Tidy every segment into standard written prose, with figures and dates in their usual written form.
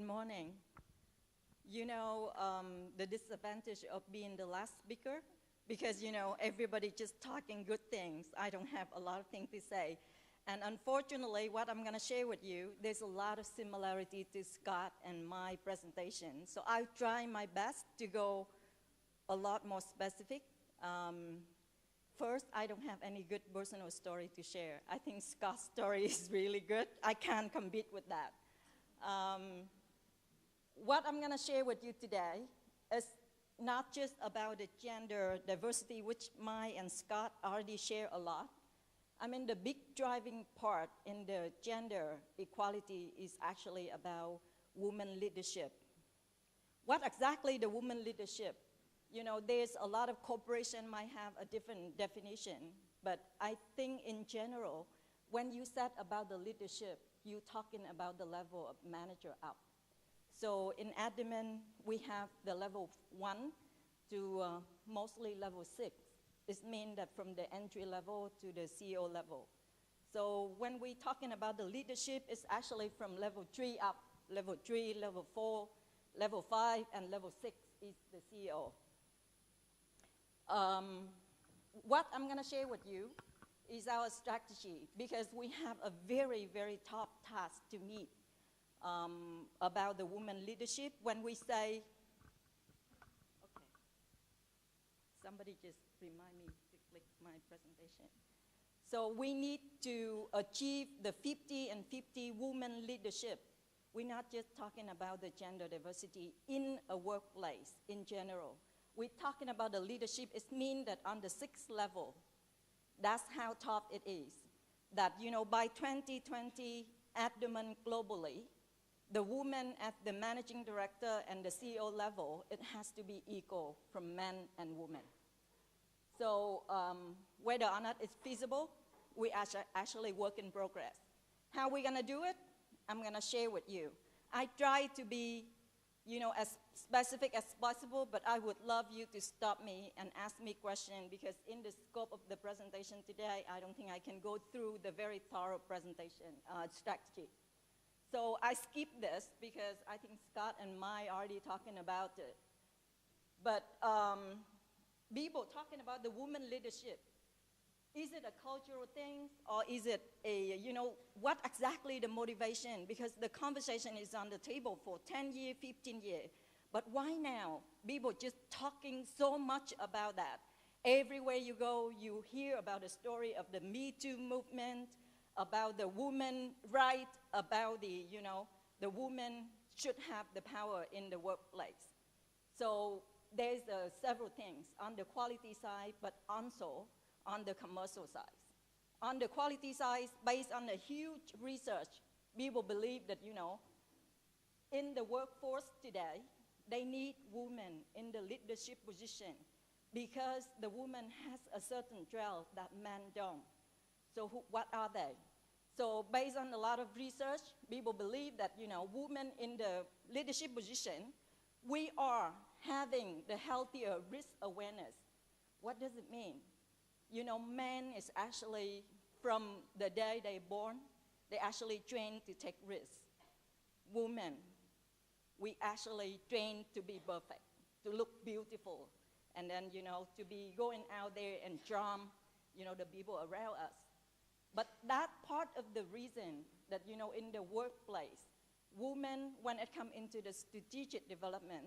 morning. You know, the disadvantage of being the last speaker, because, you know, everybody just talking good things. I don't have a lot of things to say. And unfortunately, what I'm going to share with you, there's a lot of similarity to Scott and my presentation. So I'll try my best to go a lot more specific. First, I don't have any good personal story to share. I think Scott's story is really good. I can't compete with that. What I'm going to share with you today is not just about the gender diversity, which Mai and Scott already share a lot. I mean, the big driving part in the gender equality is actually about women leadership. What exactly the women leadership? You know, there's a lot of corporation might have a different definition, but I think in general, when you said about the leadership, you're talking about the level of manager up. So in Edelman, we have the level 1 to mostly level 6. It means that from the entry level to the CEO level. So when we're talking about the leadership, it's actually from level 3 up, level 3, level 4, level 5, and level 6 is the CEO. What I'm going to share with you is our strategy, because we have a very, very top task to meet about the women leadership. When we say, okay, somebody just remind me to click my presentation. So we need to achieve the 50 and 50 women leadership. We're not just talking about the gender diversity in a workplace in general. We're talking about the leadership. It means that on the 6th level, that's how top it is. That, you know, by 2020, Edelman globally, the woman at the managing director and the CEO level, it has to be equal from men and women. So whether or not it's feasible, we actually work in progress. How are we going to do it? I'm going to share with you. I try to be, you know, as specific as possible, but I would love you to stop me and ask me questions, because in the scope of the presentation today, I don't think I can go through the very thorough presentation strategy. So I skip this because I think Scott and Mai are already talking about it. But people talking about the woman leadership, is it a cultural thing, or is it a, you know, what exactly the motivation? Because the conversation is on the table for 10 years, 15 years. But why now? People just talking so much about that. Everywhere you go, you hear about the story of the Me Too movement, about the woman right, about the, you know, the woman should have the power in the workplace. So there's several things on the quality side, but also on the commercial side. On the quality side, based on the huge research, people believe that, you know, in the workforce today, they need women in the leadership position because the woman has a certain trait that men don't. So what are they? So based on a lot of research, people believe that, you know, women in the leadership position, we are having the healthier risk awareness. What does it mean? You know, men is actually, from the day they're born, they actually train to take risks. Women, we actually train to be perfect, to look beautiful, and then, you know, to be going out there and charm, you know, the people around us. But that part of the reason that, you know, in the workplace, women, when it comes into the strategic development,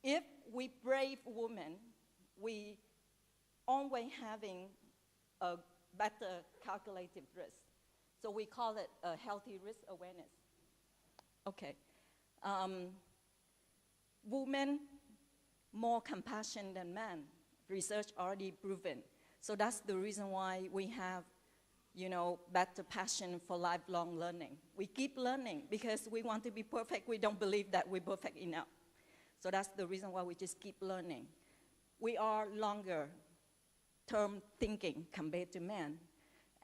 if we brave women, we always having a better calculated risk. So we call it a healthy risk awareness. Okay. Women more compassion than men. Research already proven. So that's the reason why we have, you know, better passion for lifelong learning. We keep learning because we want to be perfect. We don't believe that we're perfect enough. So that's the reason why we just keep learning. We are longer term thinking compared to men.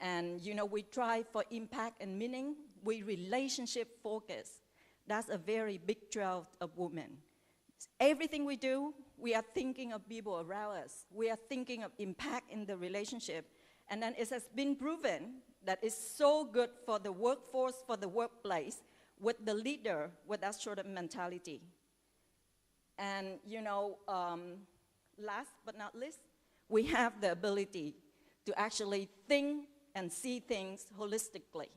And, you know, we try for impact and meaning. We relationship focus. That's a very big trait of women. Everything we do, we are thinking of people around us. We are thinking of impact in the relationship. And then it has been proven that it's so good for the workforce, for the workplace, with the leader with that sort of mentality. And, you know, last but not least, we have the ability to actually think and see things holistically.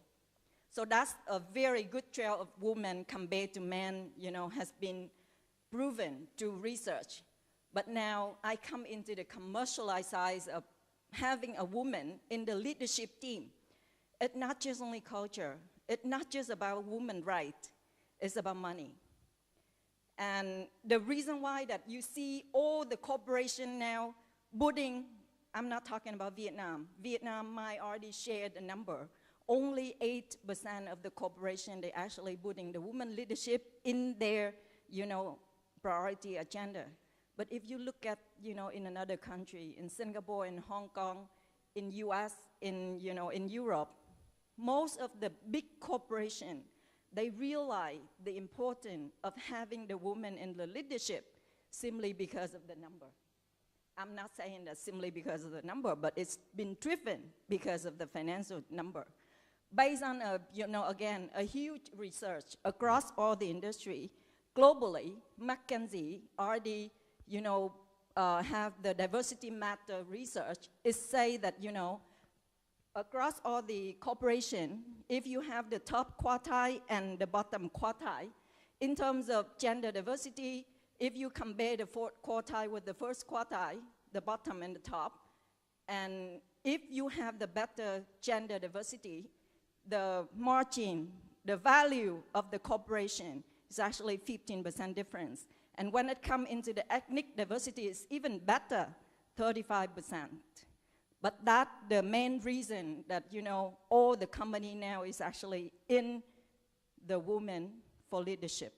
So that's a very good trail of women compared to men, you know, has been proven through research. But now I come into the commercialized side of having a woman in the leadership team. It's not just only culture. It's not just about women's rights. It's about money. And the reason why that you see all the corporations now putting, I'm not talking about Vietnam. Vietnam might already share the number. Only 8% of the corporation, they actually putting the women leadership in their, you know, priority agenda. But if you look at, you know, in another country, in Singapore, in Hong Kong, in US, in, you know, in Europe, most of the big corporations, they realize the importance of having the woman in the leadership simply because of the number. I'm not saying that simply because of the number, but it's been driven because of the financial number. Based on, you know, again, a huge research across all the industry, globally, McKinsey already, you know, have the diversity matter research. It say that, you know, across all the corporation, if you have the top quartile and the bottom quartile, in terms of gender diversity, if you compare the fourth quartile with the first quartile, the bottom and the top, and if you have the better gender diversity, the margin, the value of the corporation is actually 15% difference. And when it comes into the ethnic diversity, it's even better, 35%. But that's the main reason that, you know, all the company now is actually in the woman for leadership.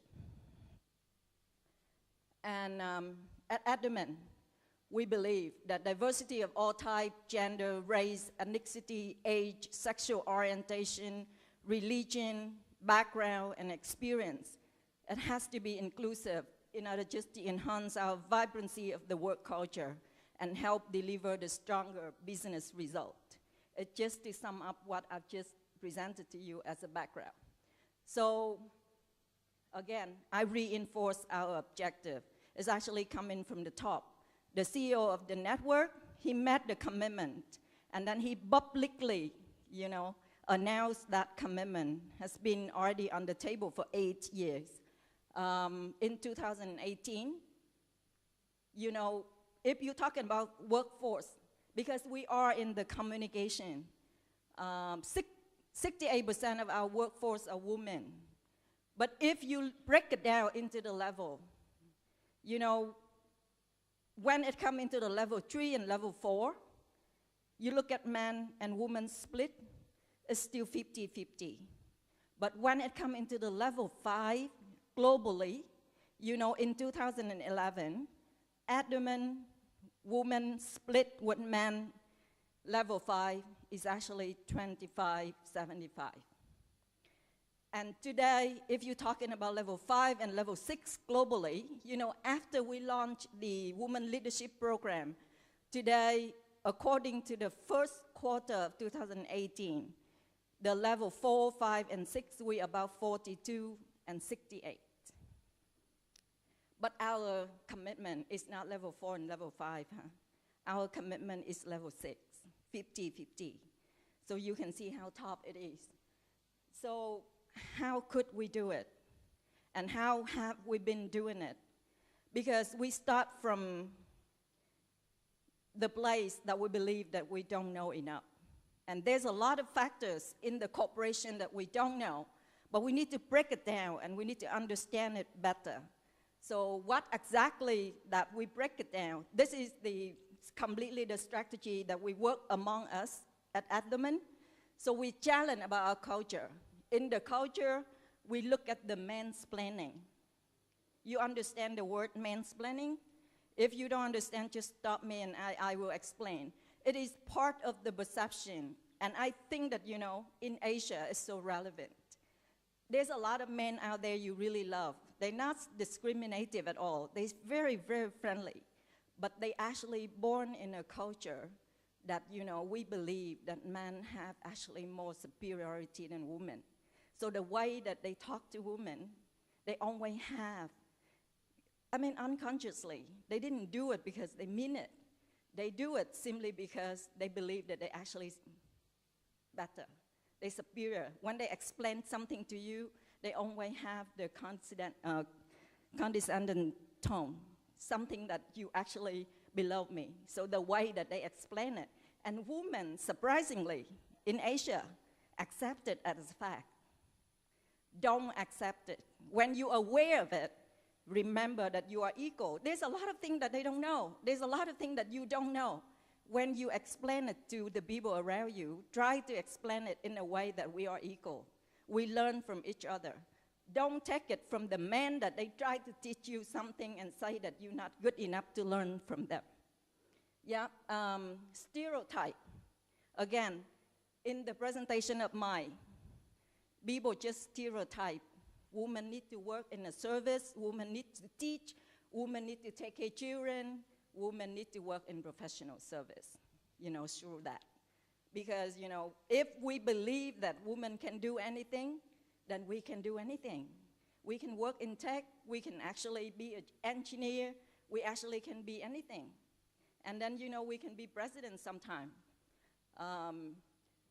And at Edelman, we believe that diversity of all type, gender, race, ethnicity, age, sexual orientation, religion, background, and experience, it has to be inclusive in order just to enhance our vibrancy of the work culture and help deliver the stronger business result. It's just to sum up what I've just presented to you as a background. So, again, I reinforce our objective. It's actually coming from the top. The CEO of the network, he met the commitment, and then he publicly, you know, announced that commitment has been already on the table for 8 years. In 2018, you know, if you're talking about workforce, because we are in the communication, 68% of our workforce are women. But if you break it down into the level, you know, when it comes into the level 3 and level 4, you look at men and women split, it's still 50-50. But when it comes into the level 5, globally, you know, in 2011, Edelman women split with men level 5 is actually 25-75. And today, if you're talking about level 5 and level 6 globally, you know, after we launched the Women Leadership Program, today, according to the first quarter of 2018, the level 4, 5, and 6, we're about 42 and 68. But our commitment is not level 4 and level 5. Huh? Our commitment is level 6, 50-50. So you can see how top it is. So how could we do it? And how have we been doing it? Because we start from the place that we believe that we don't know enough. And there's a lot of factors in the corporation that we don't know, but we need to break it down and we need to understand it better. So what exactly that we break it down, this is completely the strategy that we work among us at Edelman. So we challenge about our culture. In the culture, we look at the mansplaining. You understand the word mansplaining? If you don't understand, just stop me and I will explain. It is part of the perception. And I think that, you know, in Asia, it's so relevant. There's a lot of men out there you really love. They're not discriminative at all. They're very, very friendly. But they actually born in a culture that, you know, we believe that men have actually more superiority than women. So the way that they talk to women, they always have, I mean, unconsciously. They didn't do it because they mean it. They do it simply because they believe that they actually better. They're superior. When they explain something to you, they always have the condescending tone, something that you actually below me. So the way that they explain it. And women, surprisingly, in Asia, accept it as a fact. Don't accept it. When you're aware of it, remember that you are equal. There's a lot of things that they don't know. There's a lot of things that you don't know. When you explain it to the people around you, try to explain it in a way that we are equal. We learn from each other. Don't take it from the men that they try to teach you something and say that you're not good enough to learn from them. Yeah, stereotype. Again, in the presentation of mine, people just stereotype. Women need to work in a service, women need to teach, women need to take care of children, women need to work in professional service, through that. Because, if we believe that women can do anything, then we can do anything. We can work in tech, we can actually be an engineer, we actually can be anything. And then, we can be president sometime.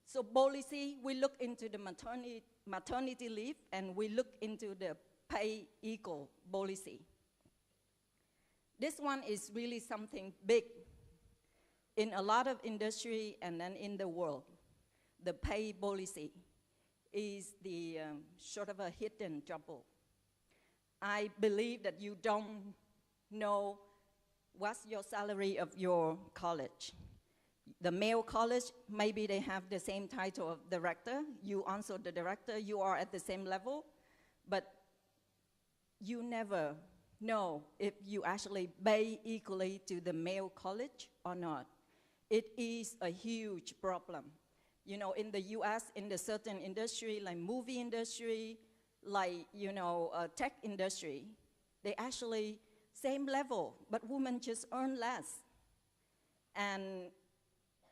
So policy, we look into the maternity leave, and we look into the pay equal policy. This one is really something big in a lot of industry and then in the world. The pay policy is the sort of a hidden trouble. I believe that you don't know what's your salary of your college. The male college, maybe they have the same title of director. You also the director, you are at the same level, but you never know if you actually pay equally to the male college or not. It is a huge problem. In the US, in the certain industry, like movie industry, like, tech industry, they actually same level, but women just earn less. And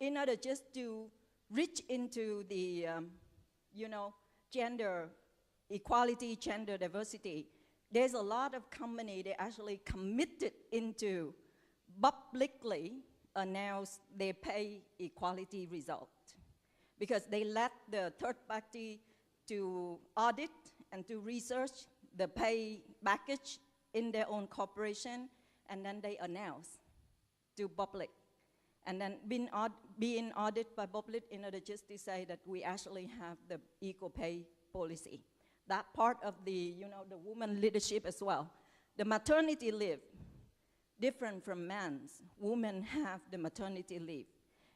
in order just to reach into the, gender equality, gender diversity, there's a lot of companies that actually committed into publicly announce their pay equality result. Because they let the third party to audit and to research the pay package in their own corporation, and then they announce to public. And then being audited by public in order just to say that we actually have the equal pay policy. That part of the, the woman leadership as well. The maternity leave, different from men's. Women have the maternity leave.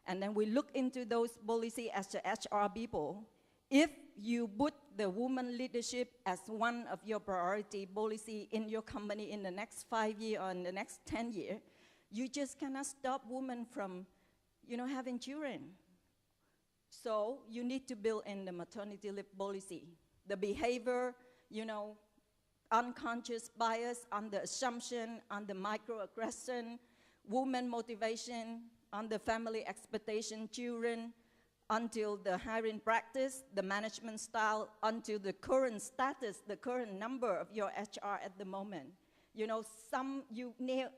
And then we look into those policies as the HR people. If you put the woman leadership as one of your priority policy in your company in the next 5 years or in the next 10 years, you just cannot stop women from, having children. So you need to build in the maternity leave policy. The behavior, unconscious bias on the assumption, on the microaggression, woman motivation, on the family expectation, children, until the hiring practice, the management style, until the current status, the current number of your HR at the moment. You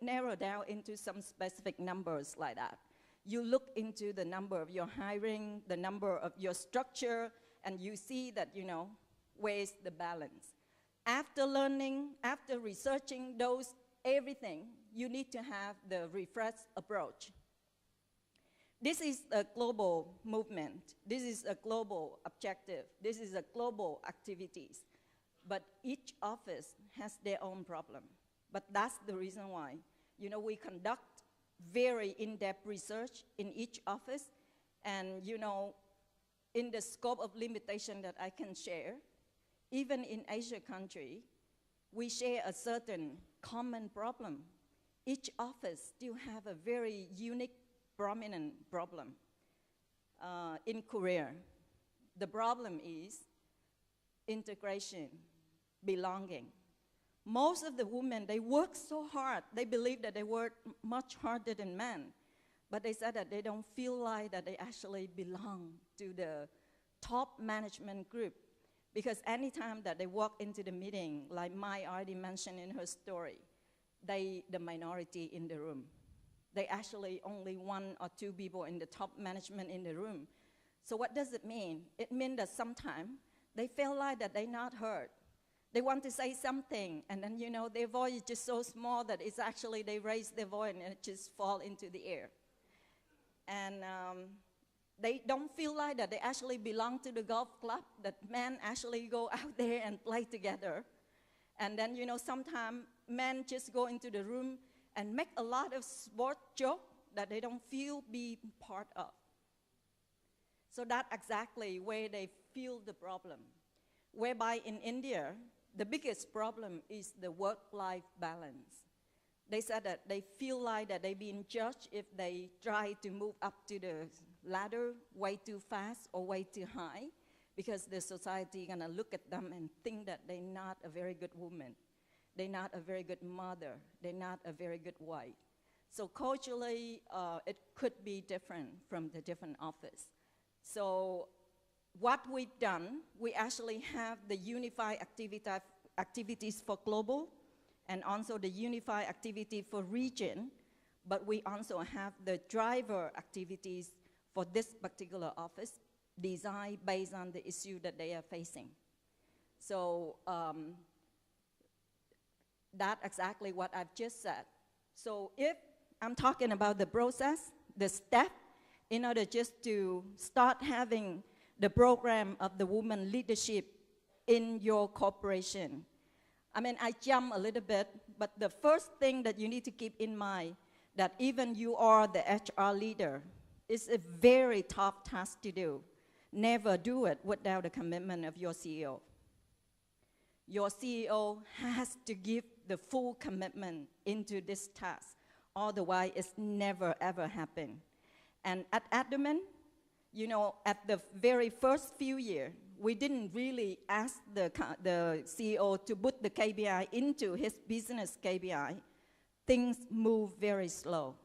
narrow down into some specific numbers like that. You look into the number of your hiring, the number of your structure, and you see that, where's the balance. After learning, after researching those, everything, you need to have the refreshed approach. This is a global movement. This is a global objective. This is a global activities. But each office has their own problem. But that's the reason why, we conduct very in-depth research in each office. And, in the scope of limitation that I can share, even in Asia country, we share a certain common problem. Each office still have a very unique, prominent problem. In Korea, the problem is integration, belonging. Most of the women, they work so hard. They believe that they work much harder than men. But they said that they don't feel like that they actually belong to the top management group. Because anytime that they walk into the meeting, like Mai already mentioned in her story, they the minority in the room. They actually only 1 or 2 people in the top management in the room. So what does it mean? It means that sometimes they feel like that they're not heard. They want to say something, and then, you know, their voice is just so small that it's actually they raise their voice and it just fall into the air. And they don't feel like that they actually belong to the golf club, that men actually go out there and play together. And then, you know, sometimes men just go into the room and make a lot of sport jokes that they don't feel be part of. So that's exactly where they feel the problem. Whereby in India, the biggest problem is the work-life balance. They said that they feel like that they're being judged if they try to move up to the ladder way too fast or way too high, because the society is gonna look at them and think that they're not a very good woman. They're not a very good mother. They're not a very good wife. So culturally, it could be different from the different office. So what we've done, we actually have the unified activities for global and also the unified activity for region, but we also have the driver activities for this particular office designed based on the issue that they are facing. So that's exactly what I've just said. So if I'm talking about the process, the step, in order just to start having the program of the woman leadership in your corporation. I mean, I jump a little bit, but the first thing that you need to keep in mind that even you are the HR leader, it's a very tough task to do. Never do it without the commitment of your CEO. Your CEO has to give the full commitment into this task. Otherwise, it's never, ever happen. And at Edelman, you know, at the very first few years, we didn't really ask the CEO to put the KPI into his business KPI. Things move very slow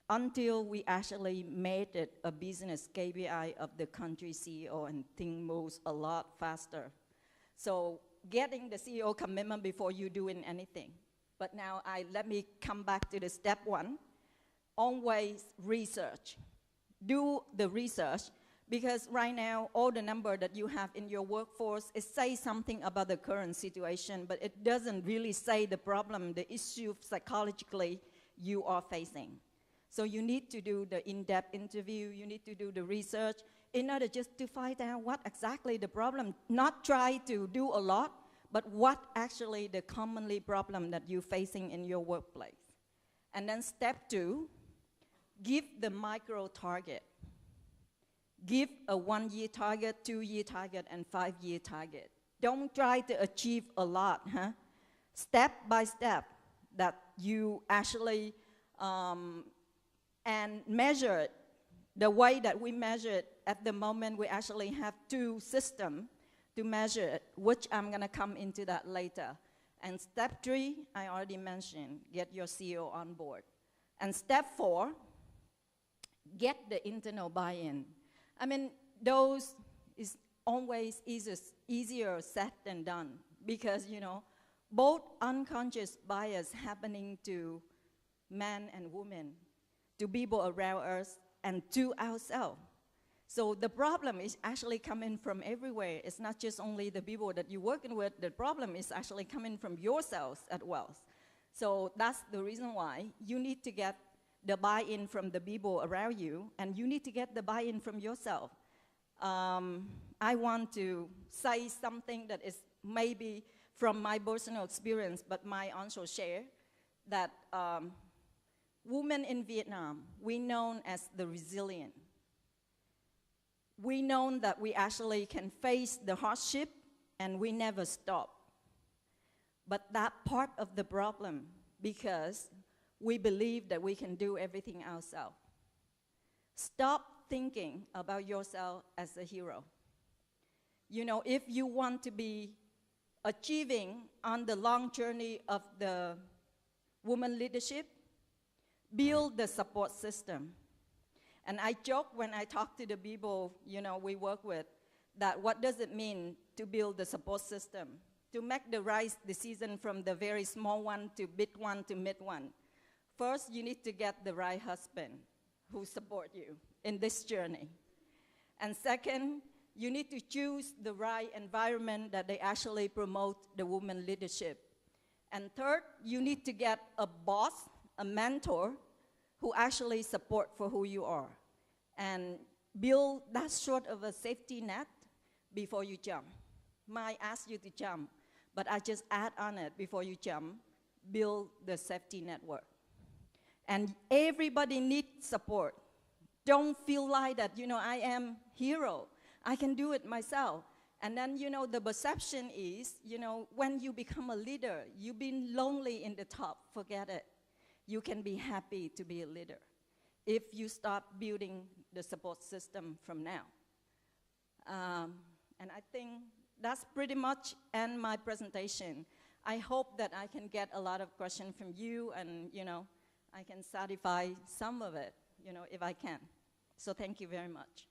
until we actually made it a business KPI of the country CEO, and things moves a lot faster. So getting the CEO commitment before you doing anything. But now let me come back to the step 1. Always research. Do the research, because right now all the number that you have in your workforce, it says something about the current situation, but it doesn't really say the problem, the issue psychologically you are facing. So you need to do the in-depth interview, you need to do the research in order just to find out what exactly the problem, not try to do a lot, but what actually the commonly problem that you're facing in your workplace. And then step 2, give the micro target. Give a 1-year target, 2-year target, and 5-year target. Don't try to achieve a lot, huh? Step by step that you actually and measure it. The way that we measure it at the moment, we actually have 2 systems to measure it, which I'm gonna come into that later. And step 3, I already mentioned, get your CEO on board. And step 4, get the internal buy-in. I mean, those is always easier said than done, because, you know, both unconscious bias happening to men and women, to people around us, and to ourselves. So the problem is actually coming from everywhere. It's not just only the people that you're working with. The problem is actually coming from yourselves as well. So that's the reason why you need to get the buy-in from the people around you, and you need to get the buy-in from yourself. I want to say something that is maybe from my personal experience, but my also share, that women in Vietnam, we known as the resilient. We know that we actually can face the hardship and we never stop. But that part of the problem, because we believe that we can do everything ourselves. Stop thinking about yourself as a hero. You know, if you want to be achieving on the long journey of the woman leadership, build the support system. And I joke when I talk to the people, you know, we work with, that what does it mean to build the support system, to make the right decision from the very small one to big one to mid one. First, you need to get the right husband who support you in this journey. And second, you need to choose the right environment that they actually promote the woman leadership. And third, you need to get a boss, a mentor, who actually support for who you are. And build that sort of a safety net before you jump. Might ask you to jump, but I just add on it before you jump, build the safety network. And everybody needs support. Don't feel like that, I am hero. I can do it myself. And then, the perception is, when you become a leader, you've been lonely in the top, forget it. You can be happy to be a leader if you start building the support system from now. And I think that's pretty much end my presentation. I hope that I can get a lot of questions from you and, I can satisfy some of it, if I can. So thank you very much.